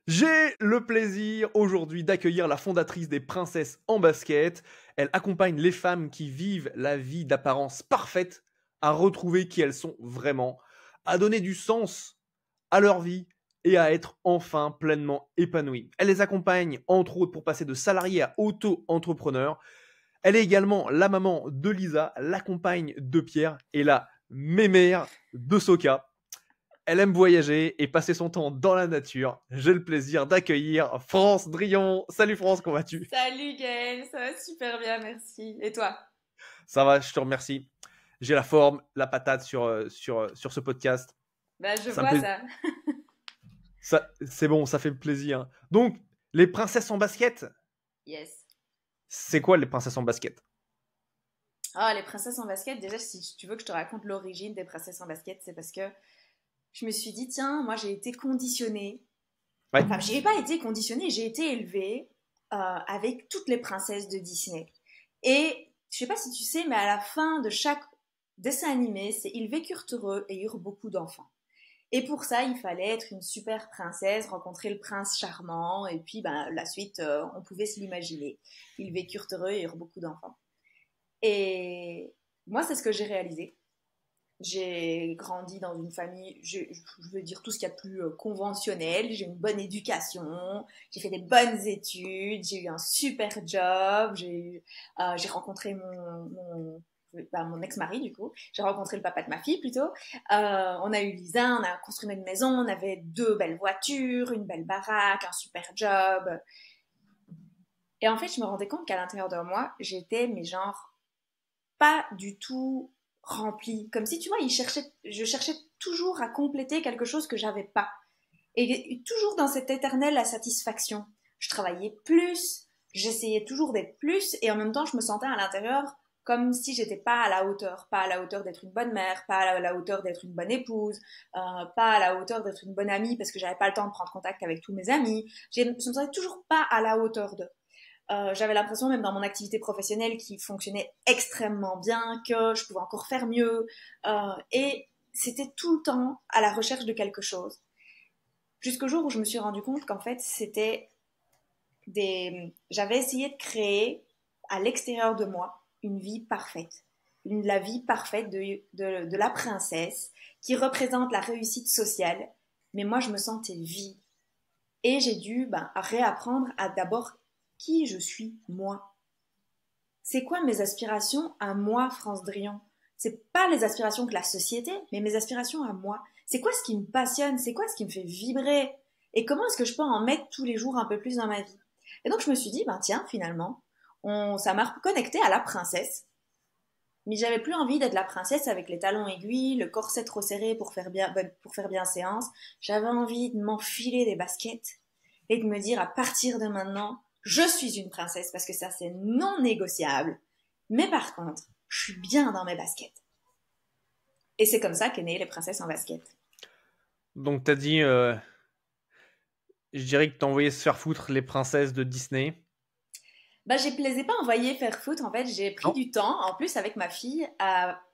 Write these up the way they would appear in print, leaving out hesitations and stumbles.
J'ai le plaisir aujourd'hui d'accueillir la fondatrice des Princesses en basket. Elle accompagne les femmes qui vivent la vie d'apparence parfaite à retrouver qui elles sont vraiment, à donner du sens à leur vie et à être enfin pleinement épanouies. Elle les accompagne entre autres pour passer de salariés à auto-entrepreneurs. Elle est également la maman de Lisa, la compagne de Pierre et la mémère de Soka. Elle aime voyager et passer son temps dans la nature. J'ai le plaisir d'accueillir France Drillon. Salut France, comment vas-tu? Salut Gaël, ça va super bien, merci. Et toi? Ça va, je te remercie. J'ai la forme, la patate sur ce podcast. Bah je Ça me vois plaît. ça. C'est bon, ça fait plaisir. Donc, les princesses en basket, Yes. c'est quoi les princesses en basket? Ah, les princesses en basket, déjà si tu veux que je te raconte l'origine des princesses en basket, c'est parce que je me suis dit, tiens, moi j'ai été conditionnée. Ouais. Enfin, j'ai pas été conditionnée, j'ai été élevée avec toutes les princesses de Disney. Et je sais pas si tu sais, mais à la fin de chaque dessin animé, c'est ils vécurent heureux et eurent beaucoup d'enfants. Et pour ça, il fallait être une super princesse, rencontrer le prince charmant, et puis ben, la suite, on pouvait se l'imaginer. Ils vécurent heureux et eurent beaucoup d'enfants. Et moi, c'est ce que j'ai réalisé. J'ai grandi dans une famille, je veux dire tout ce qu'il y a de plus conventionnel. J'ai une bonne éducation, j'ai fait des bonnes études, j'ai eu un super job, j'ai rencontré mon ex-mari du coup. J'ai rencontré le papa de ma fille plutôt. On a eu Lisa, on a construit une maison, on avait 2 belles voitures, une belle baraque, un super job. Et en fait, je me rendais compte qu'à l'intérieur de moi, j'étais, mais genre, pas du tout remplie. Comme si, tu vois, je cherchais toujours à compléter quelque chose que j'avais pas. Et toujours dans cette éternelle insatisfaction. Je travaillais plus, j'essayais toujours d'être plus, et en même temps, je me sentais à l'intérieur comme si j'étais pas à la hauteur. Pas à la hauteur d'être une bonne mère, pas à la hauteur d'être une bonne épouse, pas à la hauteur d'être une bonne amie parce que j'avais pas le temps de prendre contact avec tous mes amis. Je me sentais toujours pas à la hauteur d'eux. J'avais l'impression, même dans mon activité professionnelle, qui fonctionnait extrêmement bien, que je pouvais encore faire mieux. Et c'était tout le temps à la recherche de quelque chose. Jusqu'au jour où je me suis rendu compte qu'en fait, j'avais essayé de créer à l'extérieur de moi une vie parfaite. La vie parfaite de la princesse qui représente la réussite sociale. Mais moi, je me sentais vide. Et j'ai dû réapprendre à d'abord qui je suis moi. C'est quoi mes aspirations à moi, France Drian? C'est pas les aspirations que la société, mais mes aspirations à moi. C'est quoi ce qui me passionne? C'est quoi ce qui me fait vibrer? Et comment est-ce que je peux en mettre tous les jours un peu plus dans ma vie? Et donc je me suis dit, ben tiens, finalement, ça m'a connecté à la princesse. Mais j'avais plus envie d'être la princesse avec les talons aiguilles, le corset trop serré pour faire bien séance. J'avais envie de m'enfiler des baskets et de me dire à partir de maintenant, je suis une princesse parce que ça c'est non négociable. Mais par contre, je suis bien dans mes baskets. Et c'est comme ça qu'est née les princesses en basket. Donc, t'as dit, je dirais que t'as envoyé se faire foutre les princesses de Disney. Bah, je ne les ai pas envoyés faire foot. En fait, j'ai pris Non. du temps. En plus, avec ma fille,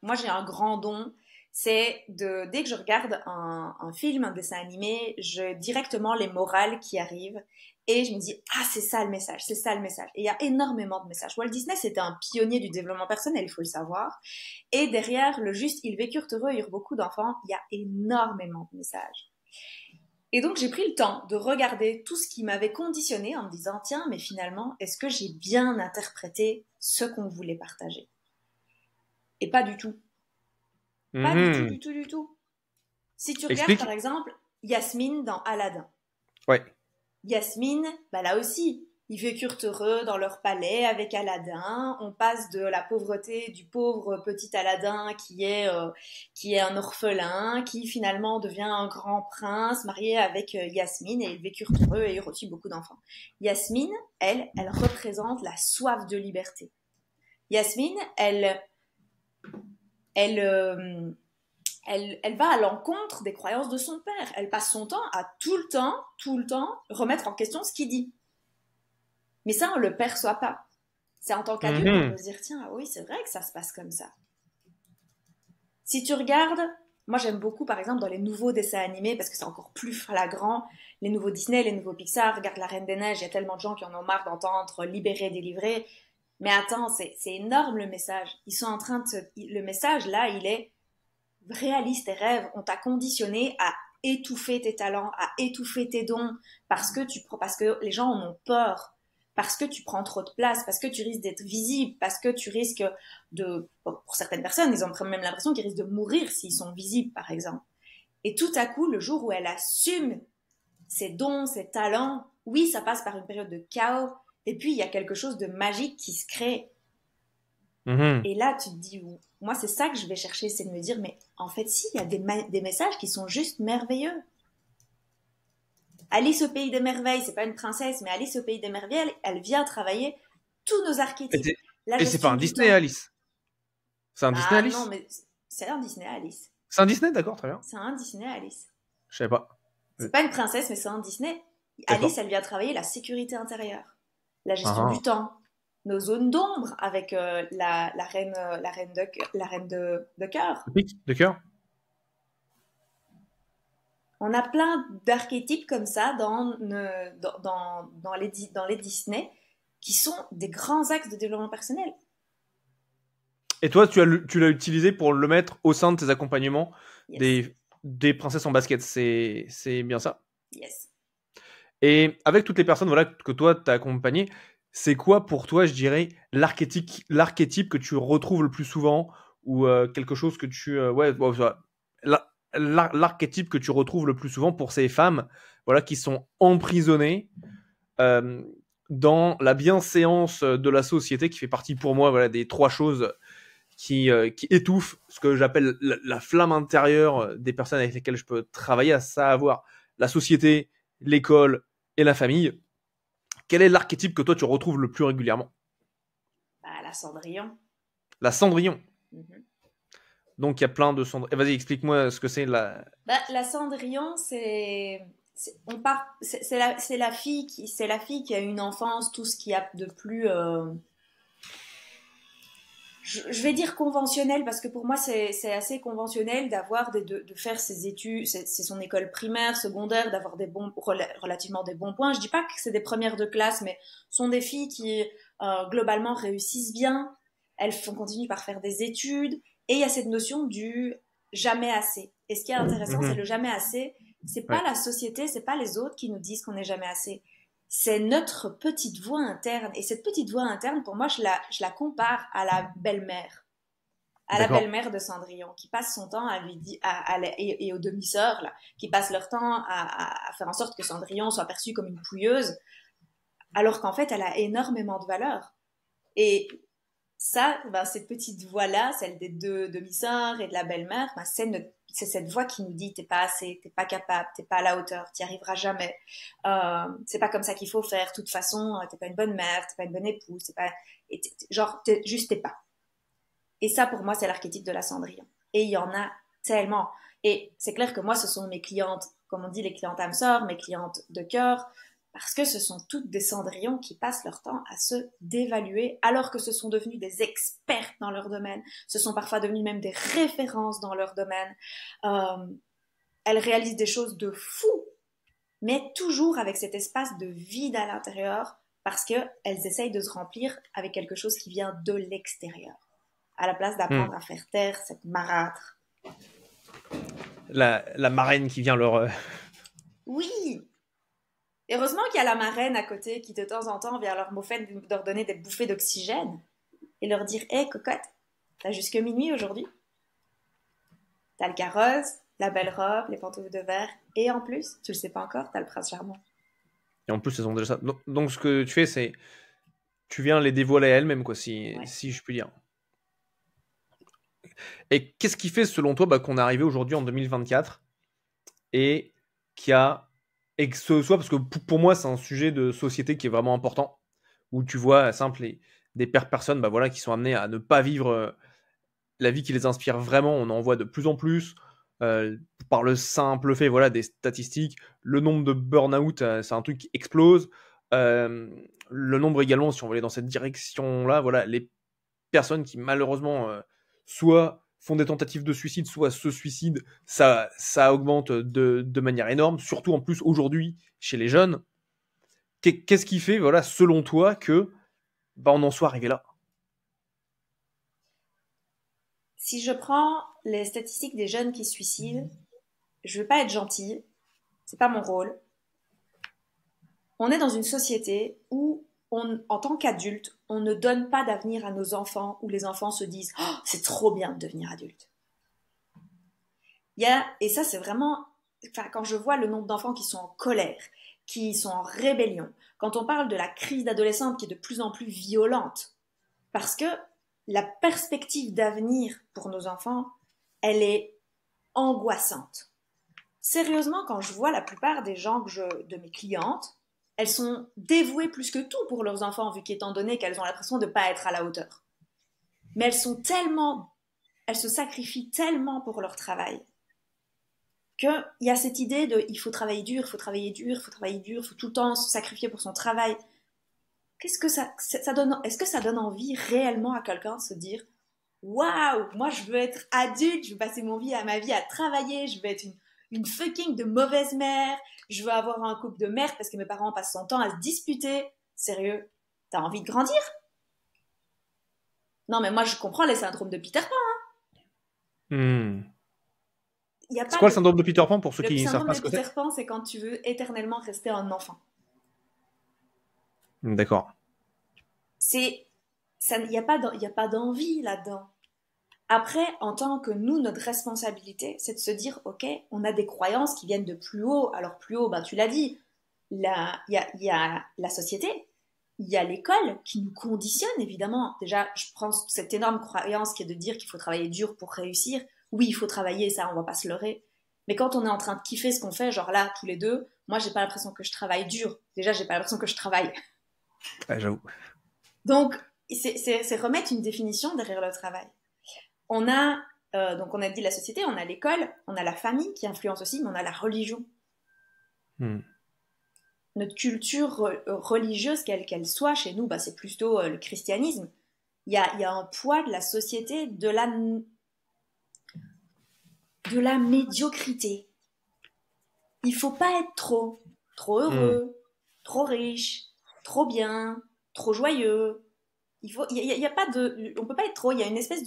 moi, j'ai un grand don. C'est dès que je regarde un film, un dessin animé, je directement les morales qui arrivent et je me dis, ah, c'est ça le message, c'est ça le message. Et il y a énormément de messages. Walt Disney, c'était un pionnier du développement personnel, il faut le savoir. Et derrière, le juste, ils vécurent heureux, ils eurent beaucoup d'enfants, il y a énormément de messages. Et donc j'ai pris le temps de regarder tout ce qui m'avait conditionné en me disant, tiens, mais finalement, est-ce que j'ai bien interprété ce qu'on voulait partager? Et pas du tout. Pas du tout, Mhm. du tout, du tout. Si tu regardes Explique. par exemple Yasmine dans Aladdin. Ouais. Yasmine, bah là aussi, ils vécurent heureux dans leur palais avec Aladdin. On passe de la pauvreté du pauvre petit Aladdin qui est un orphelin, qui finalement devient un grand prince marié avec Yasmine et ils vécurent heureux et eurent aussi beaucoup d'enfants. Yasmine, elle représente la soif de liberté. Yasmine, elle, euh, elle va à l'encontre des croyances de son père. Elle passe son temps à tout le temps, remettre en question ce qu'il dit. Mais ça, on ne le perçoit pas. C'est en tant qu'adulte qu'on Mhm. peut se dire, tiens, ah oui, c'est vrai que ça se passe comme ça. Si tu regardes Moi, j'aime beaucoup, par exemple, dans les nouveaux dessins animés, parce que c'est encore plus flagrant, les nouveaux Disney, les nouveaux Pixar, regarde La Reine des Neiges, il y a tellement de gens qui en ont marre d'entendre libérer, délivrer. Mais attends, c'est énorme le message. Ils sont en train de le message, là, il est réalise tes rêves. On t'a conditionné à étouffer tes talents, à étouffer tes dons, parce que les gens en ont peur, parce que tu prends trop de place, parce que tu risques d'être visible, parce que tu risques pour certaines personnes, ils ont même l'impression qu'ils risquent de mourir s'ils sont visibles, par exemple. Et tout à coup, le jour où elle assume ses dons, ses talents, oui, ça passe par une période de chaos, et puis il y a quelque chose de magique qui se crée. Mhm. Et là, tu te dis, moi, c'est ça que je vais chercher, c'est de me dire, mais en fait, si, il y a des messages qui sont juste merveilleux. Alice au pays des merveilles, c'est pas une princesse, mais Alice au pays des merveilles, elle vient travailler tous nos Et archétypes. c'est La et c'est pas gestion un du Disney, temps. Alice. C'est un Disney, Ah non, Alice. mais c'est un Disney, Alice. C'est un Disney, d'accord, très bien. C'est un Disney, Alice. Je savais pas. C'est pas une princesse, mais c'est un Disney. Alice, D'accord. elle vient travailler la sécurité intérieure, la Ah, gestion du ah. temps, nos zones d'ombre avec la reine de cœur. De pique, de cœur. On a plein d'archétypes comme ça dans les Disney qui sont des grands axes de développement personnel. Et toi, tu l'as utilisé pour le mettre au sein de tes accompagnements Yes, des princesses en basket. C'est bien ça. yes. Et avec toutes les personnes voilà, que toi, tu as accompagnées, c'est quoi pour toi, je dirais, l'archétype que tu retrouves le plus souvent ou quelque chose que tu... ouais, bon, l'archétype que tu retrouves le plus souvent pour ces femmes voilà, qui sont emprisonnées euh, dans la bienséance de la société qui fait partie pour moi voilà, des trois choses qui étouffent ce que j'appelle la flamme intérieure des personnes avec lesquelles je peux travailler, à savoir la société, l'école et la famille. Quel est l'archétype que toi tu retrouves le plus régulièrement? Bah, la Cendrillon. La Cendrillon. Mhm. Donc il y a plein de Cendrillon. Vas-y, explique-moi ce que c'est la... Bah, la Cendrillon, c'est la fille qui a une enfance, tout ce qu'il y a de plus je vais dire conventionnel parce que pour moi c'est assez conventionnel de faire ses études, c'est son école primaire, secondaire, d'avoir relativement des bons points. Je dis pas que c'est des premières de classe, mais sont des filles qui globalement réussissent bien. Elles continuent par faire des études et il y a cette notion du jamais assez. Et ce qui est intéressant, c'est Mhm. le jamais assez. C'est pas Ouais. la société, c'est pas les autres qui nous disent qu'on n'est jamais assez, c'est notre petite voix interne. Et cette petite voix interne, pour moi, je la compare à la D'accord. belle-mère de Cendrillon, qui passe son temps à lui dire, et aux demi-sœurs, là, qui passent leur temps à faire en sorte que Cendrillon soit perçue comme une pouilleuse, alors qu'en fait, elle a énormément de valeur. Et ça, ben, cette petite voix-là, celle des deux demi-sœurs et de la belle-mère, ben, c'est cette voix qui nous dit t'es pas assez, t'es pas capable, t'es pas à la hauteur, t'y arriveras jamais. C'est pas comme ça qu'il faut faire. De toute façon, t'es pas une bonne mère, t'es pas une bonne épouse, genre juste t'es pas. Et ça, pour moi, c'est l'archétype de la Cendrillon. Et il y en a tellement. Et c'est clair que moi, ce sont mes clientes, comme on dit, les clientes âme sœur, mes clientes de cœur, parce que ce sont toutes des Cendrillons qui passent leur temps à se dévaluer, alors que ce sont devenus des experts dans leur domaine. Ce sont parfois devenus même des références dans leur domaine. Euh, Elles réalisent des choses de fou, mais toujours avec cet espace de vide à l'intérieur, parce qu'elles essayent de se remplir avec quelque chose qui vient de l'extérieur, à la place Hmm. d'apprendre à faire taire cette marâtre. La marraine qui vient leur... Oui, heureusement qu'il y a la marraine à côté qui de temps en temps vient leur donner des bouffées d'oxygène et leur dire hé hey, cocotte, t'as jusque minuit aujourd'hui. T'as le carrosse, la belle robe, les pantoufles de verre et en plus, tu le sais pas encore, t'as le prince charmant. Et en plus, elles ont déjà ça. Donc, ce que tu fais, c'est... Tu viens les dévoiler à elles-mêmes, quoi, Ouais. si je puis dire. Et qu'est-ce qui fait, selon toi, bah, qu'on est arrivé aujourd'hui en 2024 et qu'il y a... Et que ce soit, parce que pour moi, c'est un sujet de société qui est vraiment important, où tu vois, simple, des personnes bah, voilà, qui sont amenées à ne pas vivre la vie qui les inspire vraiment. On en voit de plus en plus, par le simple fait voilà, des statistiques. Le nombre de burn-out, c'est un truc qui explose. Le nombre également, si on veut aller dans cette direction-là, voilà, les personnes qui malheureusement soit font des tentatives de suicide, soit se suicident, ça augmente de manière énorme, surtout en plus aujourd'hui chez les jeunes. Qu'est-ce qui fait, voilà, selon toi, que on en soit arrivé là? Si je prends les statistiques des jeunes qui se suicident, je veux pas être gentille, c'est pas mon rôle. On est dans une société où, en tant qu'adulte, on ne donne pas d'avenir à nos enfants, où les enfants se disent oh, c'est trop bien de devenir adulte. Et ça, c'est vraiment. Enfin, quand je vois le nombre d'enfants qui sont en colère, qui sont en rébellion, quand on parle de la crise d'adolescente qui est de plus en plus violente, parce que la perspective d'avenir pour nos enfants, elle est angoissante. Sérieusement, quand je vois la plupart des gens de mes clientes, elles sont dévouées plus que tout pour leurs enfants, vu qu'étant donné qu'elles ont l'impression de ne pas être à la hauteur. Mais elles se sacrifient tellement pour leur travail, qu'il y a cette idée de il faut travailler dur, il faut travailler dur, il faut travailler dur, il faut tout le temps se sacrifier pour son travail. Qu'est-ce que ça donne? Est-ce que ça donne envie réellement à quelqu'un de se dire waouh, moi je veux être adulte, je veux passer ma vie à travailler, je veux être une fucking de mauvaise mère, je veux avoir un couple de merde parce que mes parents passent son temps à se disputer. Sérieux, t'as envie de grandir? Non, mais moi je comprends les syndromes de Peter Pan. Y a C'est pas quoi le syndrome de Peter Pan pour ceux Le qui ne savent syndrome pas de ce que Peter c'est? Pan, c'est quand tu veux éternellement rester un enfant. D'accord. Il n'y a pas d'envie là-dedans. Après, en tant que nous, notre responsabilité, c'est de se dire, ok, on a des croyances qui viennent de plus haut. Alors plus haut, tu l'as dit, il y a la société, il y a l'école qui nous conditionne, évidemment. Déjà, je prends cette énorme croyance qui est de dire qu'il faut travailler dur pour réussir. Oui, il faut travailler, ça, on va pas se leurrer. Mais quand on est en train de kiffer ce qu'on fait, genre là, tous les deux, moi, j'ai pas l'impression que je travaille dur. Déjà, j'ai pas l'impression que je travaille. Ouais, j'avoue. Donc, c'est remettre une définition derrière le travail. Donc on a dit la société, on a l'école, on a la famille qui influence aussi, mais on a la religion. Notre culture religieuse, quelle qu'elle soit, chez nous, c'est plutôt le christianisme. Il y a un poids de la société de la médiocrité. Il faut pas être trop heureux, trop riche, trop bien, trop joyeux. Il y a pas on peut pas être trop. Il y a une espèce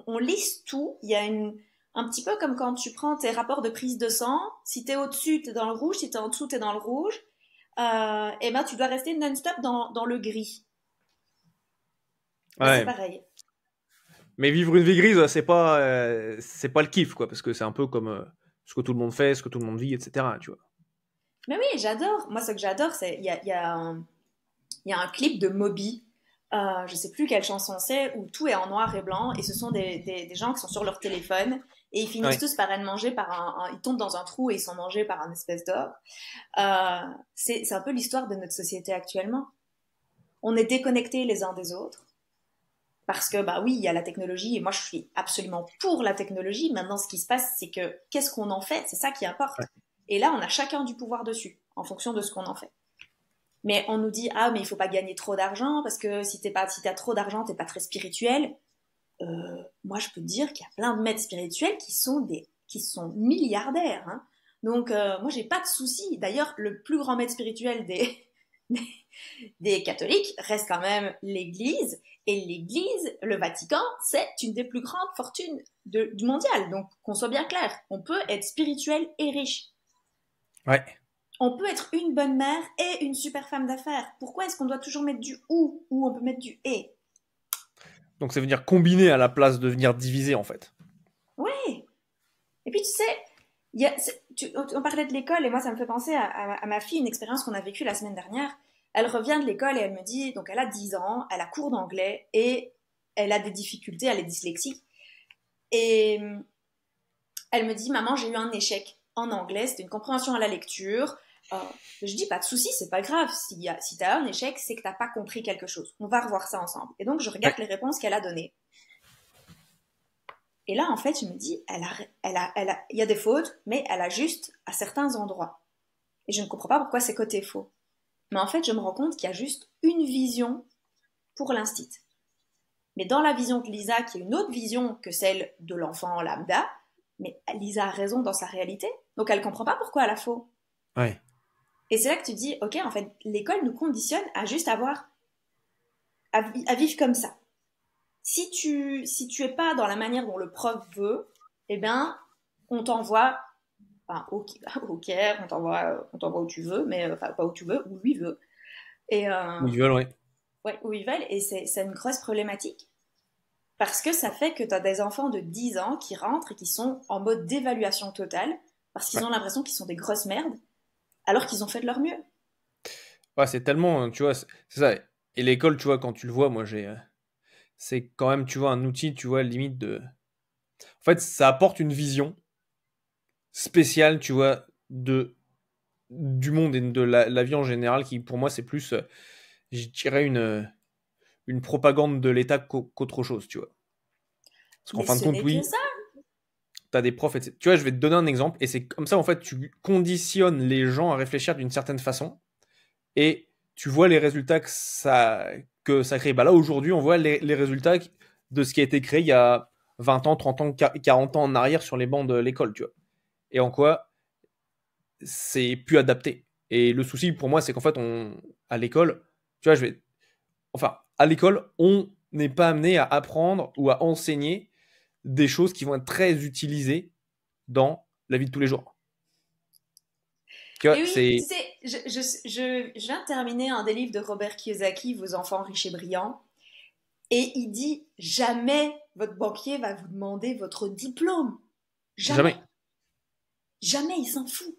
on lisse tout. Il y a un petit peu comme quand tu prends tes rapports de prise de sang. Si t'es au-dessus, t'es dans le rouge. Si t'es en dessous, t'es dans le rouge. Et ben, tu dois rester non-stop dans le gris. Ouais. C'est pareil. Mais vivre une vie grise, c'est pas le kiff, quoi, parce que c'est un peu comme ce que tout le monde fait, ce que tout le monde vit, etc. Tu vois. Mais oui, j'adore. Moi, ce que j'adore, c'est il y a un clip de Moby. Je sais plus quelle chanson c'est, où tout est en noir et blanc, et ce sont des gens qui sont sur leur téléphone, et ils finissent tous par être mangés ils tombent dans un trou et ils sont mangés par un espèce d'or. C'est un peu l'histoire de notre société actuellement. On est déconnectés les uns des autres, parce que, oui, il y a la technologie, et moi je suis absolument pour la technologie. Maintenant, ce qui se passe, c'est que qu'est-ce qu'on en fait? C'est ça qui importe. Ouais. Et là, on a chacun du pouvoir dessus, en fonction de ce qu'on en fait. Mais on nous dit mais il faut pas gagner trop d'argent parce que si t'as trop d'argent, t'es pas très spirituel. Moi, je peux te dire qu'il y a plein de maîtres spirituels qui sont milliardaires. Hein. Donc, moi, j'ai pas de souci. D'ailleurs, le plus grand maître spirituel des catholiques reste quand même l'Église. Et l'Église, le Vatican, c'est une des plus grandes fortunes du mondial. Donc, qu'on soit bien clair, on peut être spirituel et riche. Ouais. On peut être une bonne mère et une super femme d'affaires. Pourquoi est-ce qu'on doit toujours mettre du ou on peut mettre du et? Donc c'est venir combiner à la place de venir diviser, en fait. Oui. Et puis tu sais, on parlait de l'école et moi ça me fait penser à ma fille, une expérience qu'on a vécue la semaine dernière. Elle revient de l'école et elle me dit, donc elle a 10 ans, elle a cours d'anglais et elle a des difficultés, elle est dyslexique. Et elle me dit, maman, j'ai eu un échec en anglais, c'était une compréhension à la lecture. Je dis pas de souci, c'est pas grave. Si t'as un échec, c'est que t'as pas compris quelque chose. On va revoir ça ensemble. Et donc je regarde les réponses qu'elle a données. Et là, en fait, je me dis, il y a des fautes, mais elle a juste à certains endroits. Et je ne comprends pas pourquoi c'est côté faux. Mais en fait, je me rends compte qu'il y a juste une vision pour l'instit. Mais dans la vision de Lisa, qui est une autre vision que celle de l'enfant lambda, mais Lisa a raison dans sa réalité. Donc elle comprend pas pourquoi elle a faux. Ouais. Et c'est là que tu dis, ok, en fait, l'école nous conditionne à juste à vivre comme ça. Si tu es pas dans la manière dont le prof veut, eh bien, on t'envoie enfin, au Caire, on t'envoie où tu veux, mais enfin, pas où tu veux, où lui veut. Et Où ils veulent, ouais. ouais, où ils veulent. Et c'est une grosse problématique. Parce que ça fait que tu as des enfants de 10 ans qui rentrent et qui sont en mode d'évaluation totale, parce qu'ils Ouais. ont l'impression qu'ils sont des grosses merdes, alors qu'ils ont fait de leur mieux. Ouais, c'est tellement, tu vois, c'est ça. Et l'école, tu vois, quand tu le vois, moi, c'est quand même, tu vois, un outil, tu vois, limite de. En fait, ça apporte une vision spéciale, tu vois, du monde et de la vie en général, qui pour moi, c'est plus, je dirais, une propagande de l'État qu'autre chose, tu vois. Parce qu'en Mais fin de ce compte, n'est que oui, ça. t'as des profs, etc. Tu vois, je vais te donner un exemple, et c'est comme ça, en fait, tu conditionnes les gens à réfléchir d'une certaine façon, et tu vois les résultats que ça crée. Bah là, aujourd'hui, on voit les résultats de ce qui a été créé il y a 20 ans, 30 ans, 40 ans en arrière sur les bancs de l'école, tu vois. Et en quoi c'est plus adapté. Et le souci pour moi, c'est qu'en fait, à l'école, tu vois, enfin, à l'école, on n'est pas amené à apprendre ou à enseigner des choses qui vont être très utilisées dans la vie de tous les jours. Tu vois, Et oui, tu c'est sais, je viens de terminer un des livres de Robert Kiyosaki, Vos enfants riches et brillants, et il dit jamais votre banquier va vous demander votre diplôme. Jamais. jamais. Jamais, il s'en fout.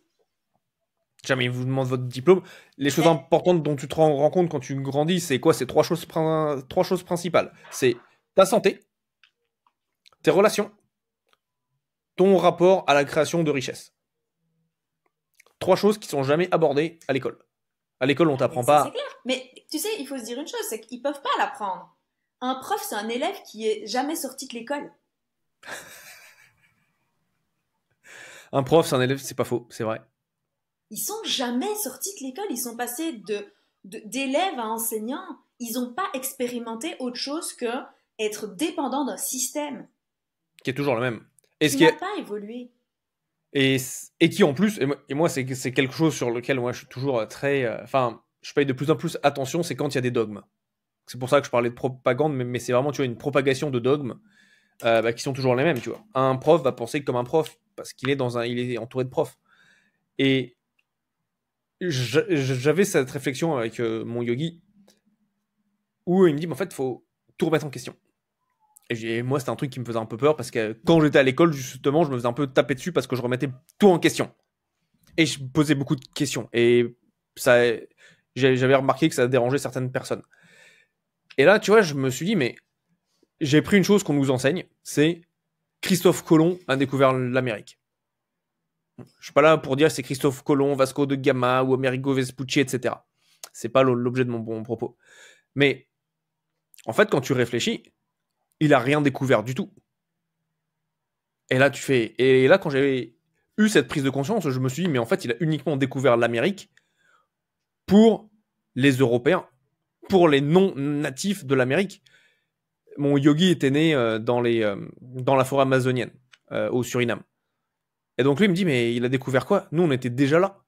Jamais ils vous demandent votre diplôme. Les choses Mais importantes dont tu te rends compte quand tu grandis, c'est quoi? C'est trois choses principales. C'est ta santé, tes relations, ton rapport à la création de richesse. Trois choses qui sont jamais abordées à l'école. À l'école, on mais t'apprend ça, c'est pas. clair. Mais tu sais, il faut se dire une chose, c'est qu'ils peuvent pas l'apprendre. Un prof, c'est un élève qui est jamais sorti de l'école. Un prof, c'est un élève, c'est pas faux, c'est vrai. Ils sont jamais sortis de l'école. Ils sont passés d'élèves à enseignants. Ils n'ont pas expérimenté autre chose que être dépendant d'un système Qui est toujours le même. Et ce qui qui n'a est, pas évolué. et qui en plus, et moi, c'est quelque chose sur lequel moi je suis toujours très, enfin, je paye de plus en plus attention, c'est quand il y a des dogmes. C'est pour ça que je parlais de propagande, mais c'est vraiment, tu vois, une propagation de dogmes qui sont toujours les mêmes, tu vois. Un prof va penser comme un prof parce il est entouré de profs. Et j'avais cette réflexion avec mon yogi où il me dit, mais en fait, il faut tout remettre en question. Et moi, c'était un truc qui me faisait un peu peur parce que quand j'étais à l'école, justement, je me faisais un peu taper dessus parce que je remettais tout en question. Et je posais beaucoup de questions. Et ça, j'avais remarqué que ça dérangeait certaines personnes. Et là, tu vois, je me suis dit, mais j'ai pris une chose qu'on nous enseigne, c'est Christophe Colomb a découvert l'Amérique. Je suis pas là pour dire c'est Christophe Colomb, Vasco de Gama ou Amerigo Vespucci, etc. C'est pas l'objet de mon bon propos. Mais en fait, quand tu réfléchis, il a rien découvert du tout. Et là, quand j'avais eu cette prise de conscience, je me suis dit, mais en fait, il a uniquement découvert l'Amérique pour les Européens, pour les non-natifs de l'Amérique. Mon yogi était né dans la forêt amazonienne, au Suriname. Et donc lui il me dit, mais il a découvert quoi? Nous, on était déjà là.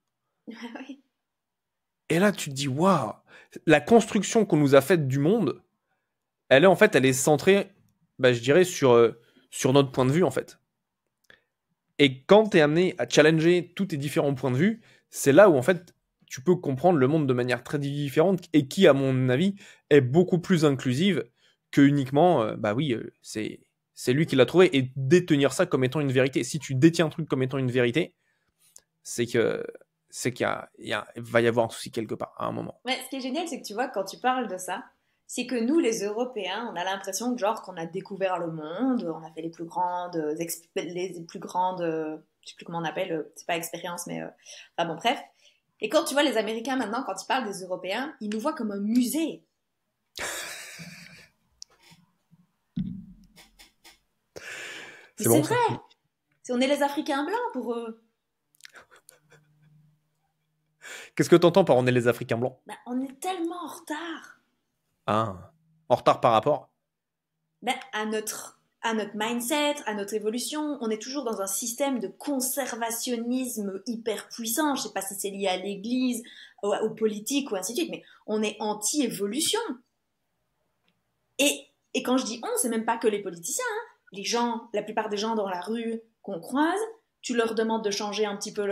Et là, tu te dis, waouh, la construction qu'on nous a faite du monde, elle est centrée, bah, je dirais, sur notre point de vue, en fait. Et quand tu es amené à challenger tous tes différents points de vue, c'est là où, en fait, tu peux comprendre le monde de manière très différente et qui, à mon avis, est beaucoup plus inclusive que uniquement, bah oui, c'est lui qui l'a trouvé. Et détenir ça comme étant une vérité. Si tu détiens un truc comme étant une vérité, c'est que c'est qu'il va y avoir un souci quelque part à un moment. Mais ce qui est génial, c'est que tu vois, quand tu parles de ça, c'est que nous, les Européens, on a l'impression que genre qu'on a découvert le monde, on a fait les plus grandes, je sais plus comment on appelle, c'est pas expérience, mais enfin bon, bref. Et quand tu vois les Américains maintenant, quand ils parlent des Européens, ils nous voient comme un musée. Mais C'est c'est bon vrai, ça. on est les Africains blancs pour eux. Qu'est-ce que t'entends par on est les Africains blancs? Bah, on est tellement en retard. Ah, en retard par rapport. ben, à notre mindset, à notre évolution. On est toujours dans un système de conservationnisme hyper puissant. Je ne sais pas si c'est lié à l'Église, aux politiques ou ainsi de suite, mais on est anti-évolution. Et quand je dis on, c'est même pas que les politiciens. Hein. Les gens, la plupart des gens dans la rue qu'on croise, tu leur demandes de changer un petit peu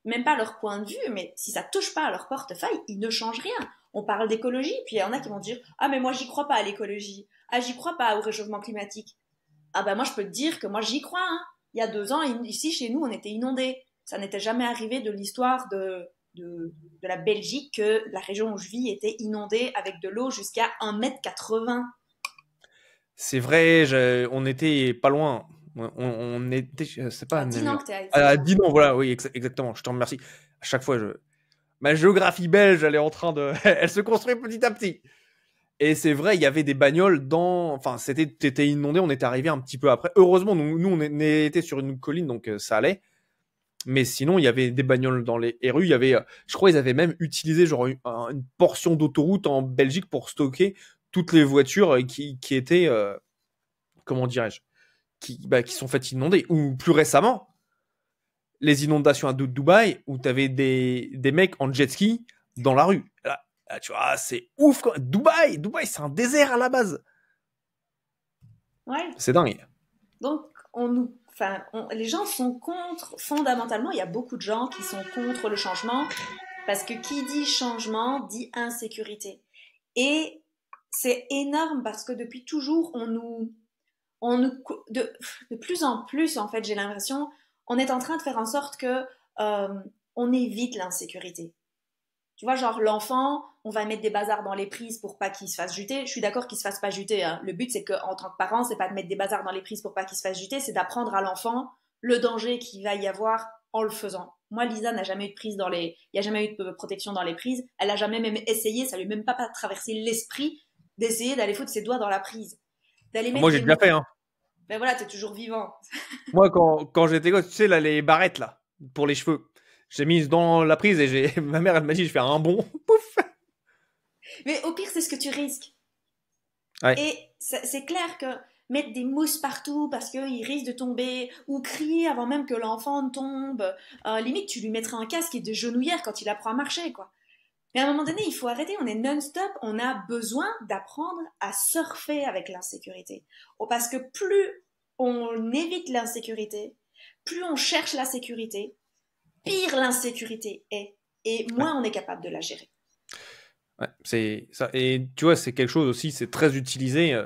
même pas leur point de vue, mais si ça touche pas à leur portefeuille, ils ne changent rien. On parle d'écologie, puis il y en a qui vont dire ah mais moi j'y crois pas à l'écologie, ah j'y crois pas au réchauffement climatique. Ah ben moi je peux te dire que moi j'y crois. Hein. Il y a 2 ans ici chez nous on était inondés. Ça n'était jamais arrivé de l'histoire de la Belgique que la région où je vis était inondée avec de l'eau jusqu'à 1,80 m. C'est vrai, on était pas loin. On était, c'est pas À Dinan que t'es à Dinan, voilà, oui, exactement. Je te remercie. À chaque fois, ma géographie belge, elle est en train de, elle se construit petit à petit. Et c'est vrai, il y avait des bagnoles enfin, t'étais inondé, on était arrivé un petit peu après. Heureusement, nous on était sur une colline, donc ça allait. Mais sinon, il y avait des bagnoles dans les rues. Il y avait, je crois, ils avaient même utilisé genre une portion d'autoroute en Belgique pour stocker toutes les voitures qui étaient, comment dirais-je, qui sont faites inonder. Ou plus récemment, les inondations à Dubaï, où t'avais des mecs en jet ski dans la rue. Là, tu vois, c'est ouf. Dubaï, c'est un désert à la base. Ouais. C'est dingue. Donc, les gens sont contre, fondamentalement, il y a beaucoup de gens qui sont contre le changement, parce que qui dit changement dit insécurité. Et c'est énorme parce que depuis toujours, de plus en plus, en fait, j'ai l'impression, on est en train de faire en sorte que on évite l'insécurité. Tu vois, genre l'enfant, on va mettre des bazars dans les prises pour pas qu'il se fasse juter. Je suis d'accord qu'il se fasse pas juter. Hein. Le but, c'est qu'en tant que parent, c'est pas de mettre des bazars dans les prises pour pas qu'il se fasse juter, c'est d'apprendre à l'enfant le danger qu'il va y avoir en le faisant. Moi, Lisa n'a jamais eu de prise il y a jamais eu de protection dans les prises. Elle a jamais même essayé, ça lui a même pas traversé l'esprit d'essayer d'aller foutre ses doigts dans la prise. D'aller mettre Moi, j'ai déjà fait, hein. Ben voilà, t'es toujours vivant. Moi, quand j'étais gosse, tu sais, là, les barrettes, là, pour les cheveux, j'ai mis dans la prise et ma mère, elle m'a dit, je fais un bond. Pouf. Mais au pire, c'est ce que tu risques. Ouais. Et c'est clair que mettre des mousses partout parce qu'il risque de tomber, ou crier avant même que l'enfant tombe, limite, tu lui mettrais un casque et des genouillères quand il apprend à marcher, quoi. Mais à un moment donné, il faut arrêter, on est non-stop, on a besoin d'apprendre à surfer avec l'insécurité. Parce que plus on évite l'insécurité, plus on cherche la sécurité, pire l'insécurité est, et moins on est capable de la gérer. Ouais, c'est ça. Et tu vois, c'est quelque chose aussi, c'est très utilisé,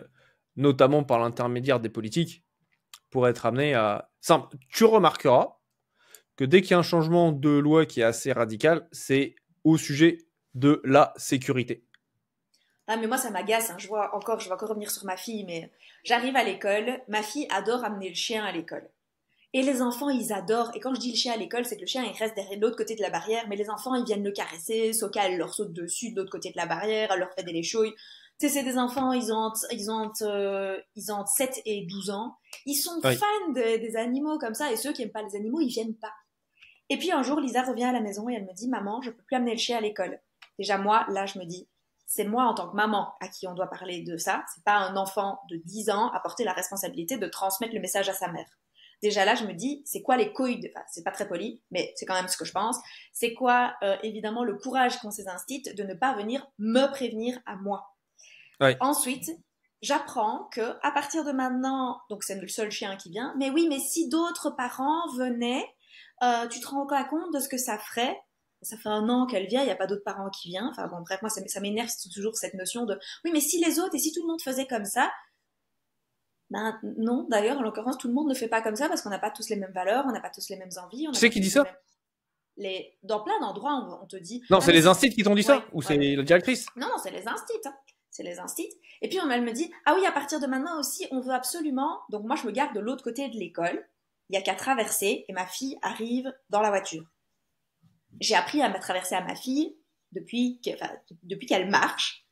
notamment par l'intermédiaire des politiques, pour être amené à... Simple, tu remarqueras que dès qu'il y a un changement de loi qui est assez radical, c'est au sujet de la sécurité. Ah, mais moi, ça m'agace. Hein. Je vais encore revenir sur ma fille, mais j'arrive à l'école. Ma fille adore amener le chien à l'école. Et les enfants, ils adorent. Et quand je dis le chien à l'école, c'est que le chien, il reste derrière l'autre côté de la barrière, mais les enfants, ils viennent le caresser. Soka, elle leur saute dessus de l'autre côté de la barrière, elle leur fait des léchouilles. Tu sais, c'est des enfants, ils ont 7 et 12 ans. Ils sont fans des animaux comme ça, et ceux qui aiment pas les animaux, ils viennent pas. Et puis un jour, Lisa revient à la maison et elle me dit, maman, je peux plus amener le chien à l'école. Déjà, moi, là, je me dis, c'est moi en tant que maman à qui on doit parler de ça. C'est pas un enfant de 10 ans à porter la responsabilité de transmettre le message à sa mère. Déjà là, je me dis, c'est quoi les couilles enfin, c'est pas très poli, mais c'est quand même ce que je pense. C'est quoi, évidemment, le courage qu'ont ces instits de ne pas venir me prévenir à moi. Ouais. Ensuite, j'apprends que à partir de maintenant, donc c'est le seul chien qui vient, mais oui, mais si d'autres parents venaient, tu te rends pas compte de ce que ça ferait? Ça fait 1 an qu'elle vient, il n'y a pas d'autres parents qui viennent. Enfin bon, bref, moi ça m'énerve toujours cette notion de oui, mais si les autres et si tout le monde faisait comme ça, ben non. D'ailleurs, en l'occurrence, tout le monde ne fait pas comme ça parce qu'on n'a pas tous les mêmes valeurs, on n'a pas tous les mêmes envies. Tu sais qui dit ça? Dans plein d'endroits, on te dit. Non, c'est les instits qui t'ont dit ça? Ou c'est la directrice? Non, c'est les instits. Hein. C'est les instits. Et puis elle me dit ah oui, à partir de maintenant aussi, on veut absolument. Donc moi, je me garde de l'autre côté de l'école. Il y a qu'à traverser et ma fille arrive dans la voiture. J'ai appris à me traverser à ma fille depuis qu'elle marche.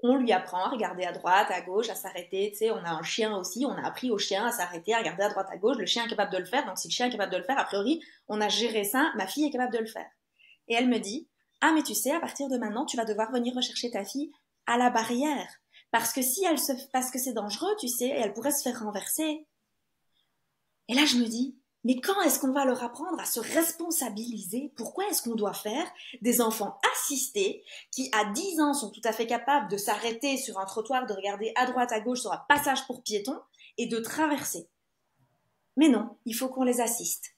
On lui apprend à regarder à droite, à gauche, à s'arrêter. Tu sais, on a un chien aussi, on a appris au chien à s'arrêter, à regarder à droite, à gauche. Le chien est capable de le faire, donc si le chien est capable de le faire, a priori, on a géré ça, ma fille est capable de le faire. Et elle me dit, ah mais tu sais, à partir de maintenant, tu vas devoir venir rechercher ta fille à la barrière. Parce que parce que c'est dangereux, tu sais, et elle pourrait se faire renverser. Et là, je me dis, mais quand est-ce qu'on va leur apprendre à se responsabiliser? Pourquoi est-ce qu'on doit faire des enfants assistés qui, à 10 ans, sont tout à fait capables de s'arrêter sur un trottoir, de regarder à droite, à gauche sur un passage pour piétons et de traverser? Mais non, il faut qu'on les assiste.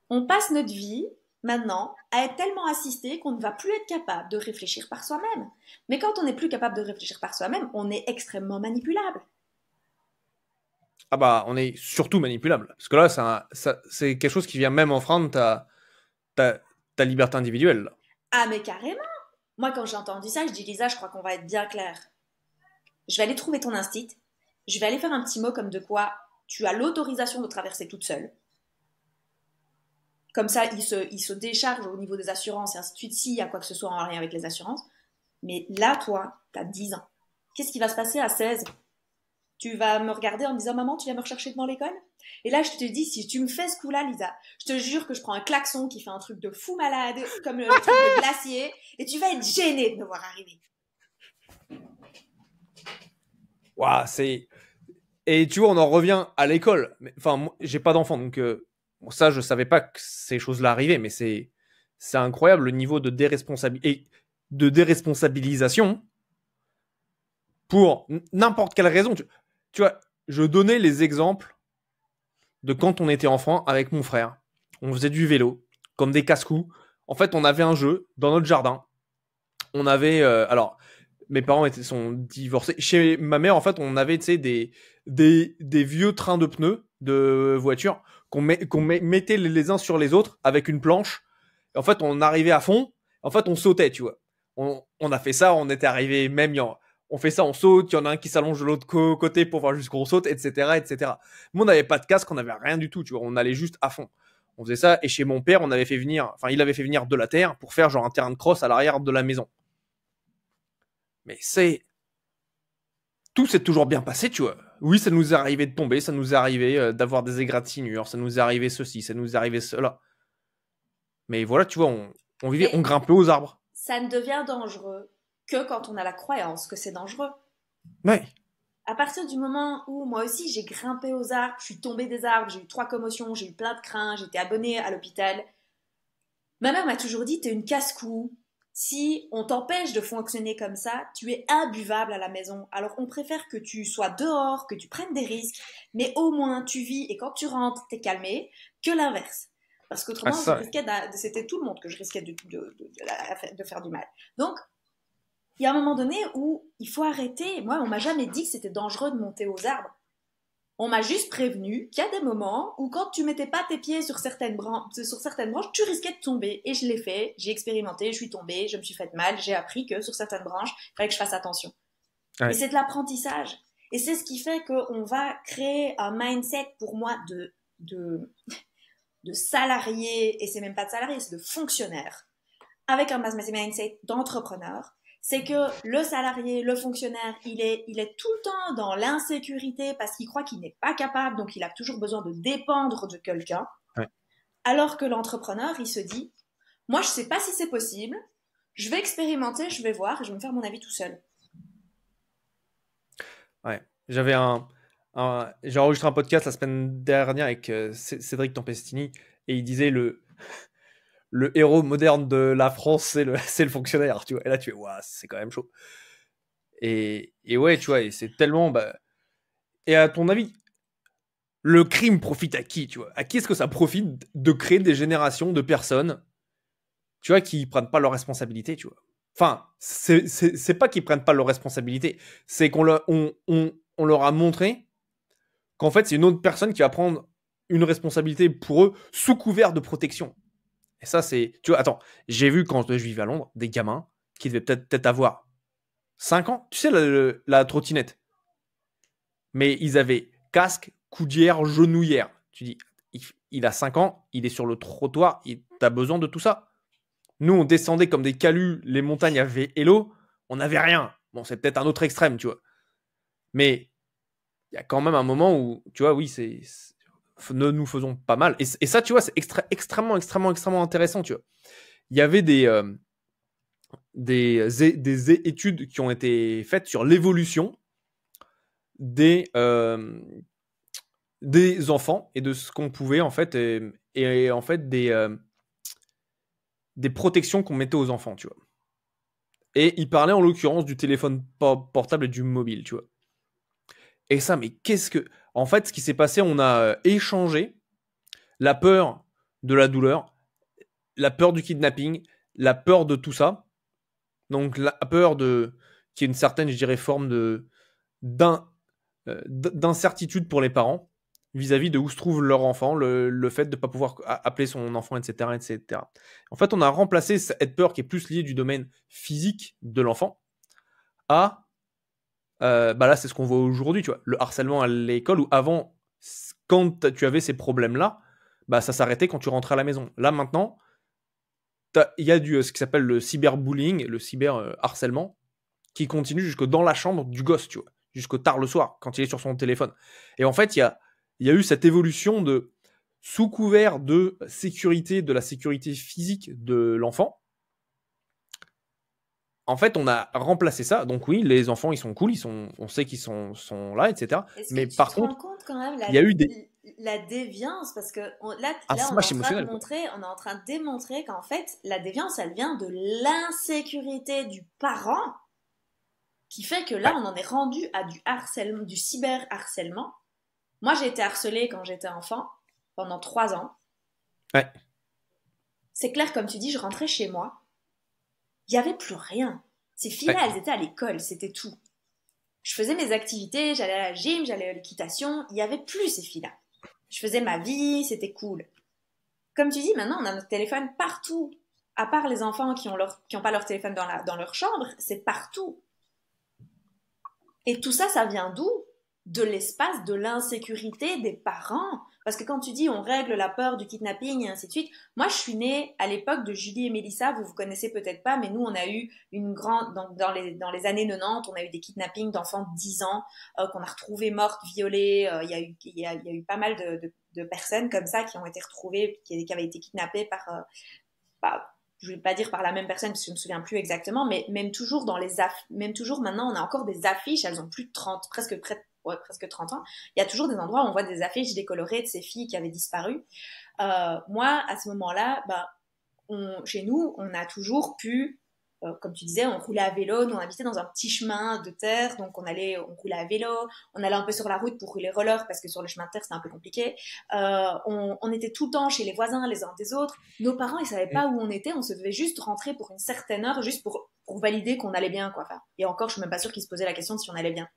On passe notre vie, maintenant, à être tellement assisté qu'on ne va plus être capable de réfléchir par soi-même. Mais quand on n'est plus capable de réfléchir par soi-même, on est extrêmement manipulable. Ah bah, on est surtout manipulable. Parce que là, c'est quelque chose qui vient même enfreindre ta liberté individuelle. Là. Ah mais carrément. Moi, quand j'ai entendu ça, je dis, Lisa, je crois qu'on va être bien clair. Je vais aller trouver ton instit. Je vais aller faire un petit mot comme de quoi tu as l'autorisation de traverser toute seule. Comme ça, il se décharge au niveau des assurances et ainsi de suite, s'il y a quoi que ce soit en lien avec les assurances. Mais là, toi, tu as 10 ans. Qu'est-ce qui va se passer à 16? Tu vas me regarder en me disant, maman, tu viens me rechercher devant l'école? Et là, je te dis, si tu me fais ce coup-là, Lisa, je te jure que je prends un klaxon qui fait un truc de fou malade, comme le truc de glacier, et tu vas être gênée de me voir arriver. Waouh, c'est... Et tu vois, on en revient à l'école. Enfin, moi, j'ai pas d'enfant, donc bon, ça, je savais pas que ces choses-là arrivaient, mais c'est incroyable le niveau de déresponsabilisation pour n'importe quelle raison. Tu vois, je donnais les exemples de quand on était enfant avec mon frère. On faisait du vélo, comme des casse-coups. En fait, on avait un jeu dans notre jardin. On avait... alors, mes parents sont divorcés. Chez ma mère, en fait, on avait des vieux trains de pneus de voiture qu'on mettait les uns sur les autres avec une planche. Et en fait, on arrivait à fond. En fait, on sautait, tu vois. On a fait ça, on était arrivé même... On fait ça, on saute, il y en a un qui s'allonge de l'autre côté pour voir jusqu'où on saute, etc., etc. Mais on n'avait pas de casque, on n'avait rien du tout, tu vois. On allait juste à fond. On faisait ça. Et chez mon père, il avait fait venir de la terre pour faire genre un terrain de cross à l'arrière de la maison. Mais tout s'est toujours bien passé, tu vois. Oui, ça nous est arrivé de tomber, ça nous est arrivé d'avoir des égratignures, ça nous est arrivé ceci, ça nous est arrivé cela. Mais voilà, tu vois, on vivait, on grimpait aux arbres. Ça ne devient dangereux que quand on a la croyance que c'est dangereux. Ouais. À partir du moment où moi aussi j'ai grimpé aux arbres, je suis tombée des arbres, j'ai eu 3 commotions, j'ai eu plein de crins, j'étais abonnée à l'hôpital. Ma mère m'a toujours dit, t'es une casse-cou. Si on t'empêche de fonctionner comme ça, tu es imbuvable à la maison. Alors on préfère que tu sois dehors, que tu prennes des risques, mais au moins tu vis et quand tu rentres, t'es calmé, que l'inverse. Parce qu'autrement, c'était tout le monde que je risquais de faire du mal. Donc, il y a un moment donné où il faut arrêter. Moi, on m'a jamais dit que c'était dangereux de monter aux arbres. On m'a juste prévenu qu'il y a des moments où quand tu mettais pas tes pieds sur certaines branches, tu risquais de tomber. Et je l'ai fait, j'ai expérimenté, je suis tombée, je me suis fait mal, j'ai appris que sur certaines branches, il fallait que je fasse attention. Ouais. Et c'est de l'apprentissage. Et c'est ce qui fait qu'on va créer un mindset pour moi de salarié, et c'est même pas de salarié, c'est de fonctionnaire, avec un mindset d'entrepreneur. C'est que le salarié, le fonctionnaire, il est tout le temps dans l'insécurité parce qu'il croit qu'il n'est pas capable, donc il a toujours besoin de dépendre de quelqu'un. Ouais. Alors que l'entrepreneur, il se dit, moi je sais pas si c'est possible, je vais expérimenter, je vais voir, et je vais me faire mon avis tout seul. Ouais, j'ai enregistré un podcast la semaine dernière avec Cédric Tempestini et il disait le héros moderne de la France, c'est le fonctionnaire, tu vois. Et là, tu fais, waouh, c'est quand même chaud. Et ouais, tu vois, et c'est tellement... Et à ton avis, le crime profite à qui, tu vois? À qui est-ce que ça profite de créer des générations de personnes, tu vois, qui prennent pas leurs responsabilités, tu vois? Enfin, c'est pas qu'ils prennent pas leurs responsabilités, c'est qu'on leur a montré qu'en fait, c'est une autre personne qui va prendre une responsabilité pour eux sous couvert de protection. Et ça, c'est... Tu vois, attends, j'ai vu quand je vivais à Londres, des gamins qui devaient peut-être avoir 5 ans. Tu sais, la trottinette. Mais ils avaient casque, coudière, genouillère. Tu dis, il a 5 ans, il est sur le trottoir, t'as besoin de tout ça. Nous, on descendait comme des calus, les montagnes avaient Hello, on n'avait rien. Bon, c'est peut-être un autre extrême, tu vois. Mais il y a quand même un moment où, tu vois, oui, nous faisons pas mal. Et ça, tu vois, c'est extrêmement intéressant, tu vois. Il y avait des études qui ont été faites sur l'évolution des enfants et de ce qu'on pouvait en fait et en fait des protections qu'on mettait aux enfants, tu vois. Et il parlait en l'occurrence du téléphone portable et du mobile, tu vois. Et ça, mais qu'est-ce que... En fait, ce qui s'est passé, on a échangé la peur de la douleur, la peur du kidnapping, la peur de tout ça. Donc la peur de... qui est une certaine, je dirais, forme d'incertitude pour les parents vis-à-vis de où se trouve leur enfant, le fait de ne pas pouvoir appeler son enfant, etc., etc. En fait, on a remplacé cette peur qui est plus liée du domaine physique de l'enfant à... bah là, c'est ce qu'on voit aujourd'hui, tu vois. Le harcèlement à l'école, où avant, quand tu avais ces problèmes-là, bah ça s'arrêtait quand tu rentrais à la maison. Là, maintenant, il y a ce qui s'appelle le cyberbullying, le cyberharcèlement, qui continue jusque dans la chambre du gosse, tu vois, jusqu'au tard le soir, quand il est sur son téléphone. Et en fait, il y a eu cette évolution de, sous couvert de sécurité, de la sécurité physique de l'enfant, en fait, on a remplacé ça. Donc oui, les enfants, ils sont cool, on sait qu'ils sont là, etc. Est-ce que Mais tu par te rends contre, compte quand même il y a eu des la déviance? Parce que là, on est smash en train de émotionnels, quoi. montrer, on est en train de démontrer qu'en fait, la déviance, elle vient de l'insécurité du parent, qui fait que là, Ouais. on en est rendu à du harcèlement, du cyberharcèlement. Moi, j'ai été harcelée quand j'étais enfant, pendant 3 ans. Ouais. C'est clair, comme tu dis, je rentrais chez moi, il n'y avait plus rien. Ces filles-là, Ouais. elles étaient à l'école, c'était tout. Je faisais mes activités, j'allais à la gym, j'allais à l'équitation, il n'y avait plus ces filles-là. Je faisais ma vie, c'était cool. Comme tu dis, maintenant, on a notre téléphone partout. À part les enfants qui ont pas leur téléphone dans leur chambre, c'est partout. Et tout ça, ça vient d'où? De l'espace de l'insécurité des parents. Parce que quand tu dis on règle la peur du kidnapping et ainsi de suite, moi je suis née à l'époque de Julie et Mélissa, vous connaissez peut-être pas, mais nous on a eu une grande, dans les années 90, on a eu des kidnappings d'enfants de 10 ans qu'on a retrouvés mortes, violées, il y a eu pas mal de personnes comme ça qui ont été retrouvées, qui avaient été kidnappées je vais pas dire par la même personne parce que je me souviens plus exactement, mais même toujours même toujours maintenant, on a encore des affiches, elles ont plus de 30, presque 30 ans. Il y a toujours des endroits où on voit des affiches décolorées de ces filles qui avaient disparu. Moi, à ce moment-là, chez nous, on a toujours pu, comme tu disais, on roulait à vélo, nous on habitait dans un petit chemin de terre, donc on roulait à vélo, on allait un peu sur la route pour rouler roller parce que sur le chemin de terre c'était un peu compliqué. On était tout le temps chez les voisins les uns des autres. Nos parents ils savaient pas où on était, on se devait juste rentrer pour une certaine heure, juste pour valider qu'on allait bien, quoi. Enfin, et encore, je suis même pas sûre qu'ils se posaient la question de si on allait bien.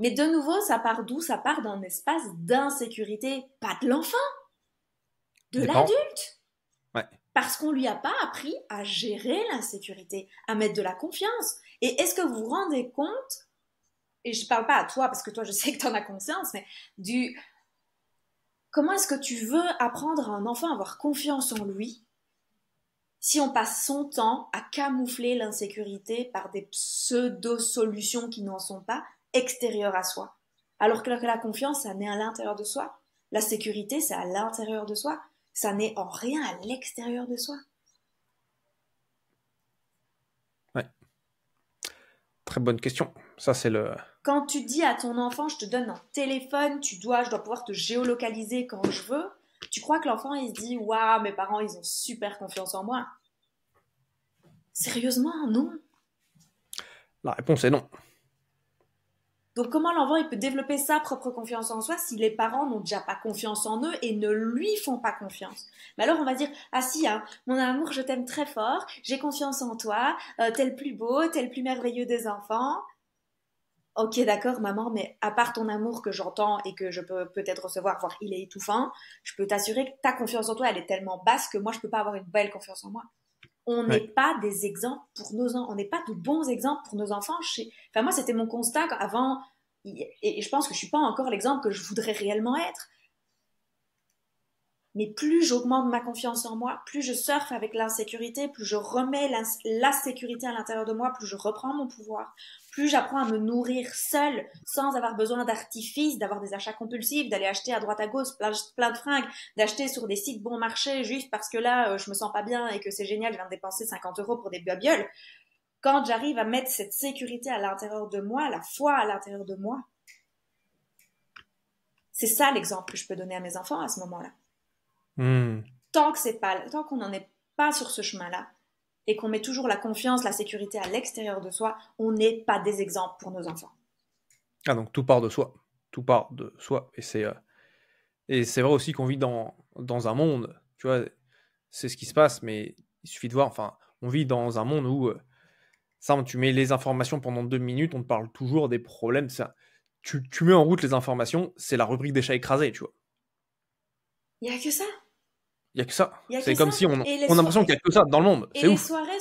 Mais de nouveau, ça part d'où? Ça part d'un espace d'insécurité, pas de l'enfant, de Des parents. l'adulte. Ouais. Parce qu'on lui a pas appris à gérer l'insécurité, à mettre de la confiance. Et est-ce que vous vous rendez compte, et je parle pas à toi parce que toi je sais que tu en as conscience, mais comment est-ce que tu veux apprendre à un enfant à avoir confiance en lui si on passe son temps à camoufler l'insécurité par des pseudo-solutions qui n'en sont pas extérieures à soi? Alors que la confiance, ça naît à l'intérieur de soi. La sécurité, c'est à l'intérieur de soi. Ça n'est en rien à l'extérieur de soi. Ouais. Très bonne question. Ça, c'est le... Quand tu dis à ton enfant, je te donne un téléphone, je dois pouvoir te géolocaliser quand je veux, tu crois que l'enfant, il se dit, waouh, mes parents, ils ont super confiance en moi? Sérieusement, non. La réponse est non. Donc comment l'enfant, il peut développer sa propre confiance en soi si les parents n'ont déjà pas confiance en eux et ne lui font pas confiance? Mais alors on va dire, ah si, hein, mon amour, je t'aime très fort, j'ai confiance en toi, t'es le plus beau, t'es le plus merveilleux des enfants. Ok, d'accord, maman, mais à part ton amour que j'entends et que je peux peut-être recevoir, voire il est étouffant, je peux t'assurer que ta confiance en toi, elle est tellement basse que moi, je peux pas avoir une belle confiance en moi. On n'est Ouais. pas des exemples pour nos enfants, on n'est pas de bons exemples pour nos enfants. Enfin, moi, c'était mon constat avant, et je pense que je suis pas encore l'exemple que je voudrais réellement être. Mais plus j'augmente ma confiance en moi, plus je surfe avec l'insécurité, plus je remets la sécurité à l'intérieur de moi, plus je reprends mon pouvoir, plus j'apprends à me nourrir seule, sans avoir besoin d'artifice, d'avoir des achats compulsifs, d'aller acheter à droite à gauche plein de fringues, d'acheter sur des sites bon marché juste parce que là, je me sens pas bien et que c'est génial, je viens de dépenser 50 € pour des babioles. Quand j'arrive à mettre cette sécurité à l'intérieur de moi, la foi à l'intérieur de moi, c'est ça l'exemple que je peux donner à mes enfants à ce moment-là. Tant qu'on n'en est pas sur ce chemin-là et qu'on met toujours la confiance, la sécurité à l'extérieur de soi, on n'est pas des exemples pour nos enfants. Ah, donc tout part de soi. Tout part de soi. Et c'est vrai aussi qu'on vit dans un monde, tu vois, c'est ce qui se passe, mais il suffit de voir, enfin, on vit dans un monde où, ça, tu mets les informations pendant 2 minutes, on te parle toujours des problèmes, ça. Tu mets en route les informations, c'est la rubrique des chats écrasés, tu vois. Il n'y a que ça. Il n'y a que ça. Y a C'est que comme ça. si on a l'impression qu'il n'y a que ça dans le monde. Et C'est les ouf. soirées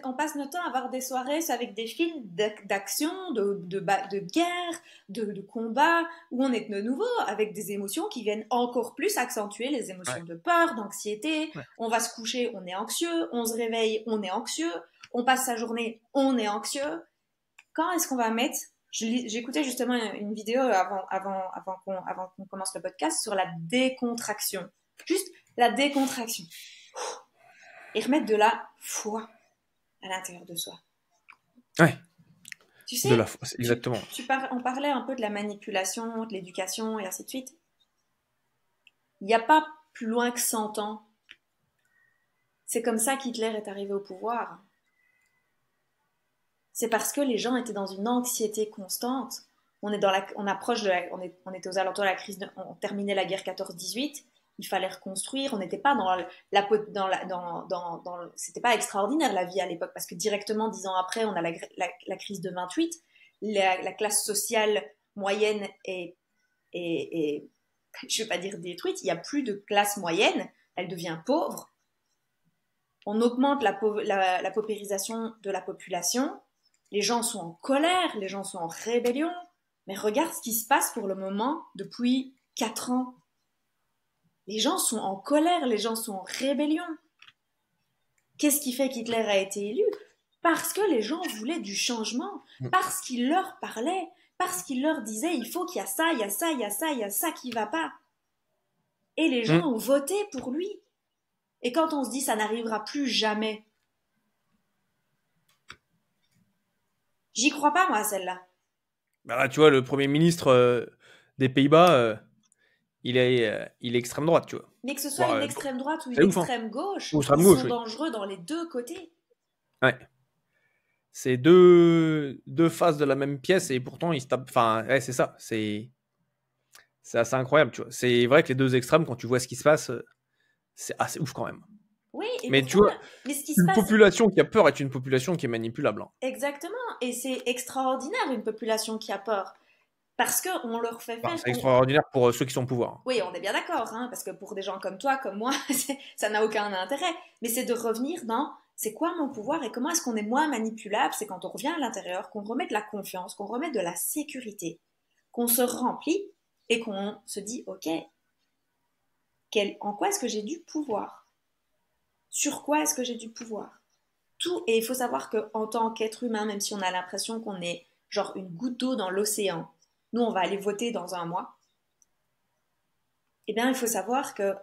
on passe notre temps à avoir des soirées avec des films d'action, de guerre, de combat, où on est de nouveau avec des émotions qui viennent encore plus accentuer les émotions de peur, d'anxiété. Ouais. On va se coucher, on est anxieux. On se réveille, on est anxieux. On passe sa journée, on est anxieux. Quand est-ce qu'on va mettre... J'écoutais justement une vidéo avant qu'on commence le podcast sur la décontraction. Juste la décontraction. Et remettre de la foi à l'intérieur de soi. Ouais. Tu sais, de la foi, exactement. On parlait un peu de la manipulation, de l'éducation et ainsi de suite. Il n'y a pas plus loin que 100 ans. C'est comme ça qu'Hitler est arrivé au pouvoir. C'est parce que les gens étaient dans une anxiété constante. On était aux alentours de la crise, on terminait la guerre 14-18. Il fallait reconstruire. On n'était pas c'était pas extraordinaire la vie à l'époque parce que directement 10 ans après, on a la crise de 28. La classe sociale moyenne est, je vais pas dire détruite. Il y a plus de classe moyenne. Elle devient pauvre. On augmente la paupérisation de la population. Les gens sont en colère, les gens sont en rébellion. Mais regarde ce qui se passe pour le moment depuis 4 ans. Les gens sont en colère, les gens sont en rébellion. Qu'est-ce qui fait qu'Hitler a été élu? Parce que les gens voulaient du changement, parce qu'il leur parlait, parce qu'il leur disait il faut qu'il y a ça, il y a ça, il y a ça, il y a ça qui va pas. Et les gens ont voté pour lui. Et quand on se dit ça n'arrivera plus jamais, j'y crois pas moi à celle-là. Bah là, tu vois, le Premier ministre des Pays-Bas, il est extrême droite, tu vois. Mais que ce soit une extrême droite ou une extrême gauche, ils sont dangereux dans les deux côtés. Ouais. C'est deux faces de la même pièce et pourtant ils se tapent. Enfin, ouais, c'est ça. C'est assez incroyable, tu vois. C'est vrai que les deux extrêmes, quand tu vois ce qui se passe, c'est assez ouf quand même. Oui, et mais tu vois, une population qui a peur est une population qui est manipulable. Hein. Exactement, et c'est extraordinaire une population qui a peur. Parce qu'on leur fait faire... C'est extraordinaire pour ceux qui sont au pouvoir. Oui, on est bien d'accord, hein, parce que pour des gens comme toi, comme moi, ça n'a aucun intérêt. Mais c'est de revenir dans c'est quoi mon pouvoir et comment est-ce qu'on est moins manipulable. C'est quand on revient à l'intérieur, qu'on remet de la confiance, qu'on remet de la sécurité, qu'on se remplit et qu'on se dit ok, en quoi est-ce que j'ai du pouvoir? Sur quoi est-ce que j'ai du pouvoir? Tout, et il faut savoir qu'en tant qu'être humain, même si on a l'impression qu'on est genre une goutte d'eau dans l'océan, nous on va aller voter dans un mois, eh bien il faut savoir que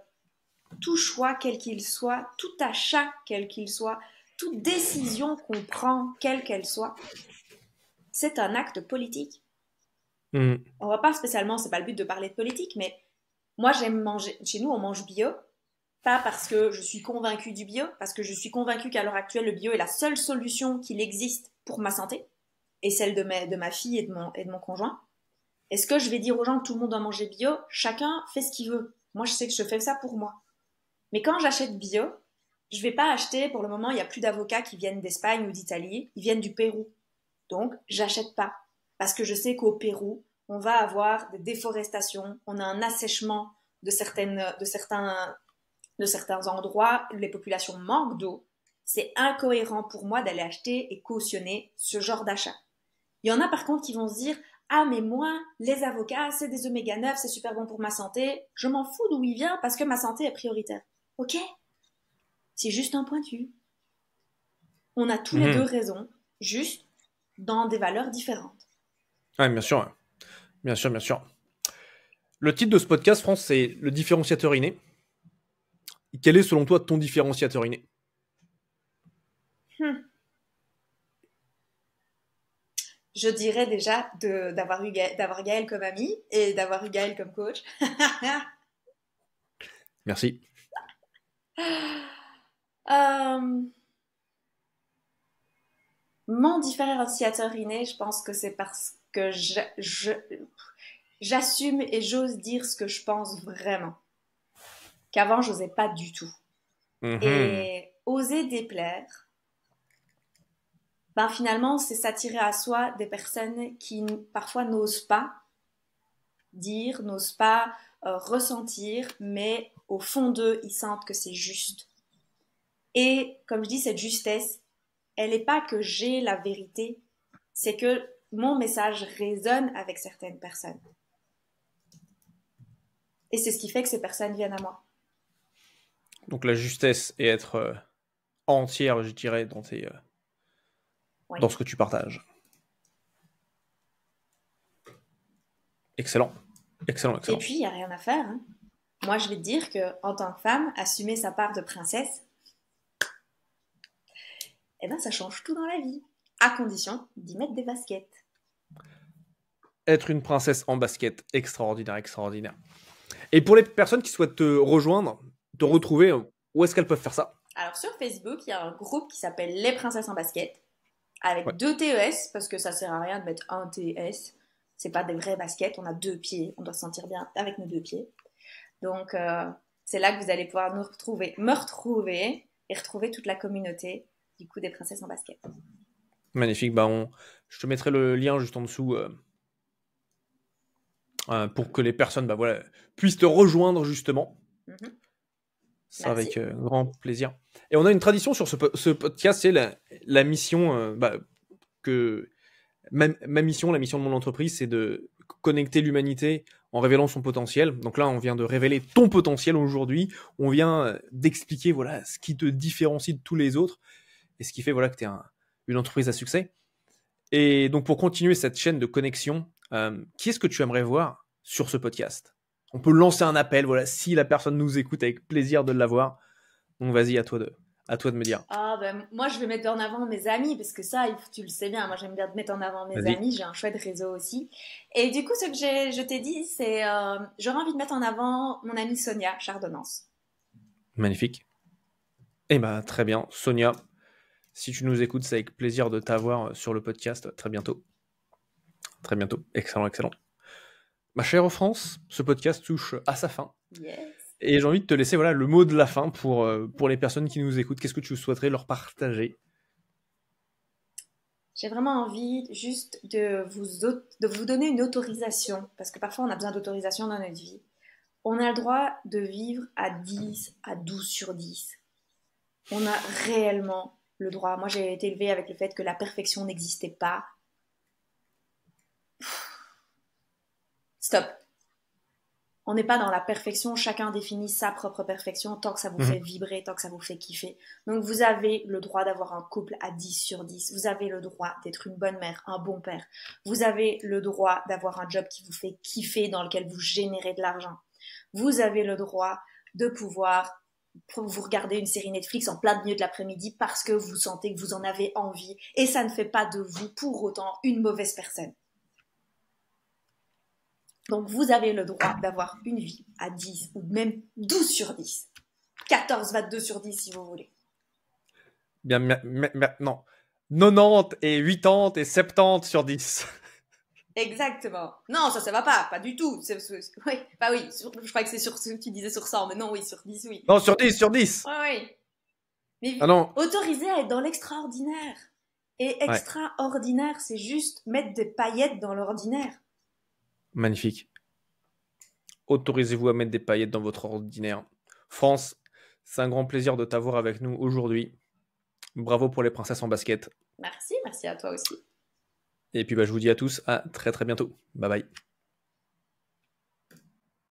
tout choix quel qu'il soit, tout achat quel qu'il soit, toute décision qu'on prend quelle qu'elle soit, c'est un acte politique. On va pas spécialement, c'est pas le but de parler de politique, mais moi j'aime manger, chez nous on mange bio, pas parce que je suis convaincue du bio, parce que je suis convaincue qu'à l'heure actuelle, le bio est la seule solution qu'il existe pour ma santé, et celle de ma fille et de mon conjoint. Est-ce que je vais dire aux gens que tout le monde doit manger bio? Chacun fait ce qu'il veut. Moi, je sais que je fais ça pour moi. Mais quand j'achète bio, je vais pas acheter, pour le moment, il n'y a plus d'avocats qui viennent d'Espagne ou d'Italie, ils viennent du Pérou. Donc, j'achète pas. Parce que je sais qu'au Pérou, on va avoir des déforestations, on a un assèchement de certains endroits, les populations manquent d'eau. C'est incohérent pour moi d'aller acheter et cautionner ce genre d'achat. Il y en a par contre qui vont se dire ah mais moi, les avocats, c'est des oméga 9, c'est super bon pour ma santé, je m'en fous d'où il vient parce que ma santé est prioritaire. Ok, c'est juste un point de vue. On a tous les deux Mhm. raison, juste dans des valeurs différentes. Ouais, bien sûr. Ouais. Bien sûr, bien sûr. Le titre de ce podcast, France, c'est le différenciateur inné. Quel est selon toi ton différenciateur inné? Hmm. Je dirais déjà d'avoir Gaël comme ami et d'avoir eu Gaël comme coach. Merci. Euh, mon différenciateur inné, je pense que c'est parce que j'assume et j'ose dire ce que je pense vraiment. Qu'avant, j'osais pas du tout. Mhm. Et oser déplaire, ben finalement, c'est s'attirer à soi des personnes qui parfois n'osent pas dire, n'osent pas ressentir, mais au fond d'eux, ils sentent que c'est juste. Et comme je dis, cette justesse, elle n'est pas que j'ai la vérité, c'est que mon message résonne avec certaines personnes. Et c'est ce qui fait que ces personnes viennent à moi. Donc la justesse et être entière, je dirais, Oui. dans ce que tu partages. Excellent. Excellent, Et excellent. puis, il n'y a rien à faire. Hein. Moi, je vais te dire qu'en tant que femme, assumer sa part de princesse, eh ben, ça change tout dans la vie. À condition d'y mettre des baskets. Être une princesse en basket, extraordinaire, extraordinaire. Et pour les personnes qui souhaitent te rejoindre, te Yes. retrouver, où est-ce qu'elles peuvent faire ça? Alors, sur Facebook, il y a un groupe qui s'appelle Les Princesses en basket, Ouais. avec 2 TES, parce que ça sert à rien de mettre un TES. C'est pas des vrais baskets, on a 2 pieds, on doit se sentir bien avec nos 2 pieds. Donc, c'est là que vous allez pouvoir me retrouver et retrouver toute la communauté du coup des princesses en basket. Magnifique. Bah, je te mettrai le lien juste en dessous pour que les personnes bah, voilà, puissent te rejoindre justement. Mhm. Ce sera Merci. avec grand plaisir. Et on a une tradition sur ce podcast, c'est la mission que ma mission, la mission de mon entreprise, c'est de connecter l'humanité en révélant son potentiel. Donc là, on vient de révéler ton potentiel aujourd'hui. On vient d'expliquer voilà ce qui te différencie de tous les autres et ce qui fait voilà que tu es une entreprise à succès. Et donc pour continuer cette chaîne de connexion, qui est-ce que tu aimerais voir sur ce podcast? On peut lancer un appel, voilà, si la personne nous écoute, avec plaisir de l'avoir. Donc vas-y, à toi de me dire. Ah ben moi je vais mettre en avant mes amis parce que ça tu le sais bien, moi j'aime bien mettre en avant mes Vas-y. amis, j'ai un chouette réseau aussi. Et du coup ce que je t'ai dit c'est j'aurais envie de mettre en avant mon amie Sonia Chardonnance. Magnifique. Eh ben très bien, Sonia. Si tu nous écoutes, c'est avec plaisir de t'avoir sur le podcast très bientôt. Très bientôt. Excellent, excellent. Ma chère France, ce podcast touche à sa fin. Yes. Et j'ai envie de te laisser voilà, le mot de la fin pour les personnes qui nous écoutent. Qu'est-ce que tu souhaiterais leur partager? J'ai vraiment envie juste de vous donner une autorisation, parce que parfois on a besoin d'autorisation dans notre vie. On a le droit de vivre à 10, à 12 sur 10. On a réellement le droit. Moi j'ai été élevée avec le fait que la perfection n'existait pas. Stop. On n'est pas dans la perfection, chacun définit sa propre perfection tant que ça vous fait Mhm. vibrer, tant que ça vous fait kiffer. Donc vous avez le droit d'avoir un couple à 10 sur 10, vous avez le droit d'être une bonne mère, un bon père, vous avez le droit d'avoir un job qui vous fait kiffer, dans lequel vous générez de l'argent. Vous avez le droit de pouvoir vous regarder une série Netflix en plein milieu de l'après-midi parce que vous sentez que vous en avez envie et ça ne fait pas de vous pour autant une mauvaise personne. Donc vous avez le droit d'avoir une vie à 10 ou même 12 sur 10. 14, 22 sur 10 si vous voulez. Bien, non. 90 et 80 et 70 sur 10. Exactement. Non, ça va pas du tout. Oui, bah oui, je crois que c'est sur ce que tu disais sur 100, mais non, oui, sur 10, oui. Non, sur 10, sur 10. Oui, oui. Ah Mais non. autorisé à être dans l'extraordinaire. Et Ouais, extraordinaire, c'est juste mettre des paillettes dans l'ordinaire. magnifique. Autorisez-vous à mettre des paillettes dans votre ordinaire. France, c'est un grand plaisir de t'avoir avec nous aujourd'hui. Bravo pour les princesses en basket. Merci, merci à toi aussi. Et puis bah, je vous dis à tous à très très bientôt. Bye bye.